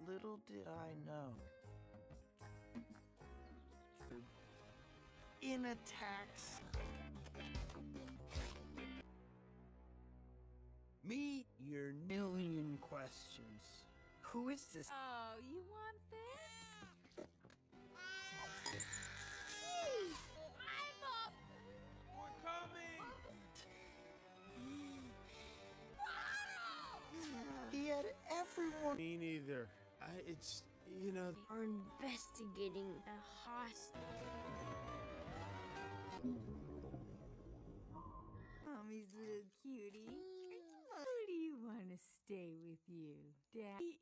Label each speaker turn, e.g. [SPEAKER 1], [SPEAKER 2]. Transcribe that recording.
[SPEAKER 1] Little did I know. In a taxi. Me, your million questions. Who is this?
[SPEAKER 2] Oh, you want this? I'm up!
[SPEAKER 1] We're coming! He had everyone.
[SPEAKER 3] Me neither. It's, you know...
[SPEAKER 4] Are investigating a hostage.
[SPEAKER 2] Mommy's little cutie. Who do you want to stay with you, Daddy?